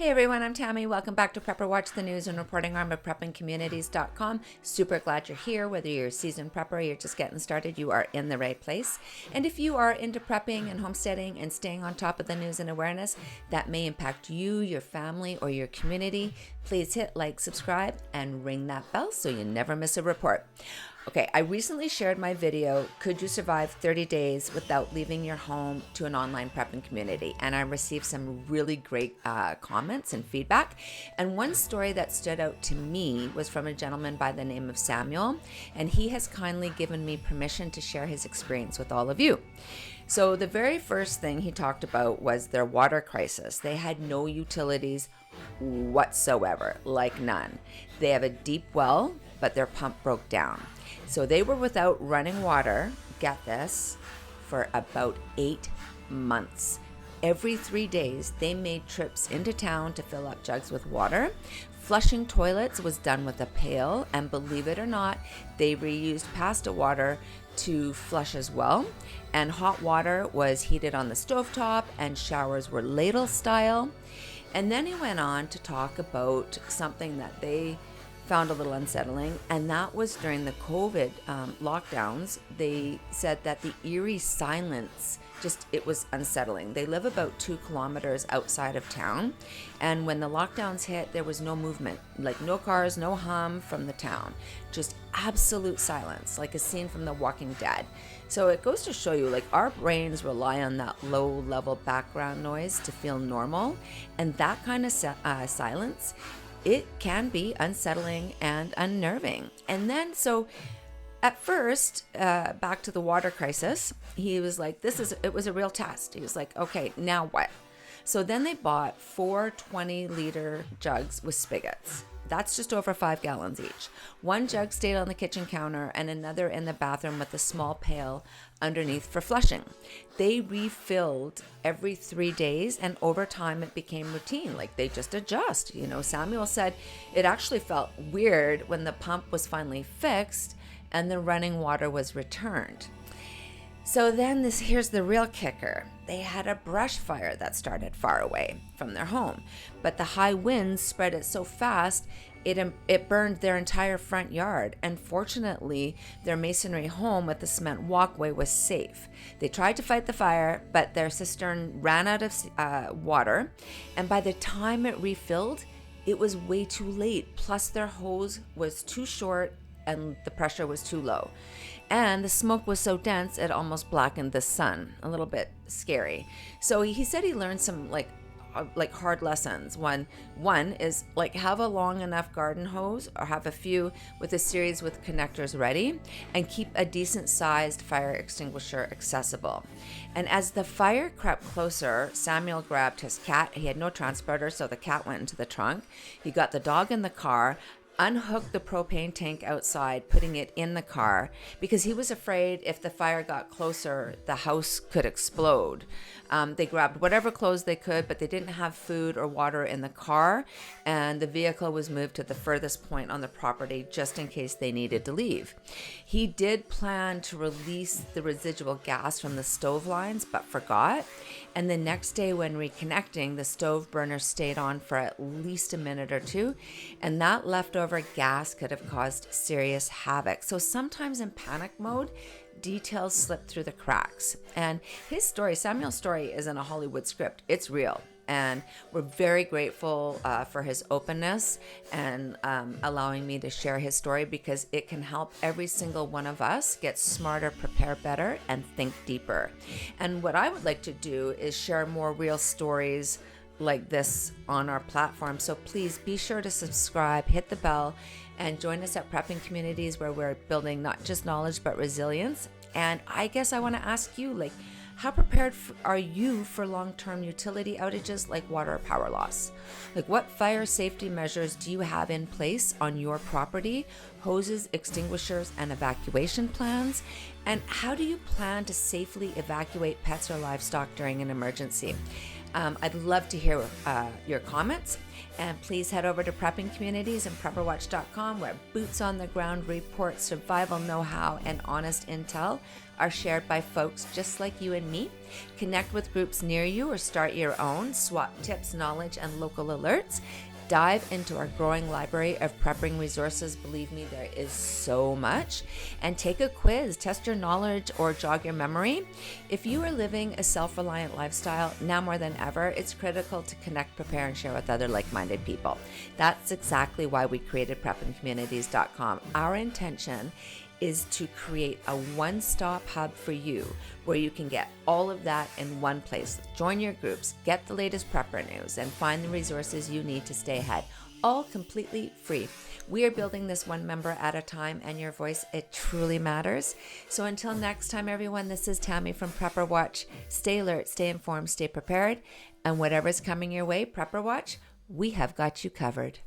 Hey everyone, I'm Tammy. Welcome back to Prepper Watch the News and reporting arm of preppingcommunities.com. Super glad you're here. Whether you're a seasoned prepper or you're just getting started, you are in the right place. And if you are into prepping and homesteading and staying on top of the news and awareness that may impact you, your family, or your community, please hit like, subscribe, and ring that bell so you never miss a report. Okay, I recently shared my video, Could You Survive 30 Days Without Leaving Your Home, to an online prepping community? And I received some really great comments and feedback. And one story that stood out to me was from a gentleman by the name of Samuel, and he has kindly given me permission to share his experience with all of you. So the very first thing he talked about was their water crisis. They had no utilities whatsoever, like none. They have a deep well, but their pump broke down. So they were without running water, get this, for about 8 months. Every 3 days, they made trips into town to fill up jugs with water. Flushing toilets was done with a pail, and believe it or not, they reused pasta water to flush as well. And hot water was heated on the stovetop, and showers were ladle style. And then he went on to talk about something that they found a little unsettling, and that was during the COVID lockdowns. They said that the eerie silence, it was unsettling. They live about 2 kilometers outside of town, and when the lockdowns hit, there was no movement, like no cars, no hum from the town, just absolute silence, like a scene from The Walking Dead. So it goes to show you, like, our brains rely on that low level background noise to feel normal, and that kind of silence, it can be unsettling and unnerving. And then, so at first, back to the water crisis, he was like, it was a real test. He was like, okay, now what? So then they bought 4 20-liter jugs with spigots. That's just over 5 gallons each. One jug stayed on the kitchen counter and another in the bathroom with a small pail underneath for flushing. They refilled every 3 days, and over time it became routine. Like, they just adjust. Samuel said it actually felt weird when the pump was finally fixed and the running water was returned. So then here's the real kicker. They had a brush fire that started far away from their home, but the high winds spread it so fast, it burned their entire front yard. And fortunately, their masonry home with the cement walkway was safe. They tried to fight the fire, but their cistern ran out of water, and by the time it refilled, it was way too late. Plus, their hose was too short and the pressure was too low. And the smoke was so dense, it almost blackened the sun. A little bit scary. So he said he learned some like hard lessons. One is, like, have a long enough garden hose, or have a few with a series with connectors ready, and keep a decent sized fire extinguisher accessible. And as the fire crept closer, Samuel grabbed his cat. He had no transporter, so the cat went into the trunk. He got the dog in the car, unhooked the propane tank outside, putting it in the car, because he was afraid if the fire got closer, the house could explode. They grabbed whatever clothes they could, but they didn't have food or water in the car, and the vehicle was moved to the furthest point on the property just in case they needed to leave. He did plan to release the residual gas from the stove lines, but forgot. And the next day when reconnecting, the stove burner stayed on for at least a minute or two, and that leftover gas could have caused serious havoc. So sometimes in panic mode, details slip through the cracks. And Samuel's story isn't a Hollywood script. It's real. And we're very grateful for his openness and allowing me to share his story, because it can help every single one of us get smarter, prepare better, and think deeper. And what I would like to do is share more real stories like this on our platform. So please be sure to subscribe, hit the bell, and join us at Prepping Communities, where we're building not just knowledge, but resilience. And I guess I want to ask you, like, how prepared are you for long-term utility outages like water or power loss? Like, what fire safety measures do you have in place on your property? Hoses, extinguishers, and evacuation plans? And how do you plan to safely evacuate pets or livestock during an emergency? I'd love to hear your comments. And please head over to Prepping Communities and PrepperWatch.com, where boots on the ground reports, survival know-how, and honest intel are shared by folks just like you and me. Connect with groups near you or start your own. Swap tips, knowledge, and local alerts. Dive into our growing library of prepping resources. Believe me, there is so much. And take a quiz, test your knowledge, or jog your memory. If you are living a self-reliant lifestyle, now more than ever, it's critical to connect, prepare, and share with other like-minded people. That's exactly why we created PreppingCommunities.com. Our intention is to create a one-stop hub for you where you can get all of that in one place. Join your groups, get the latest prepper news, and find the resources you need to stay ahead, all completely free. We are building this one member at a time, and your voice, it truly matters. So until next time, everyone, this is Tammy from Prepper Watch. Stay alert, stay informed, stay prepared, and whatever's coming your way, Prepper Watch, we have got you covered.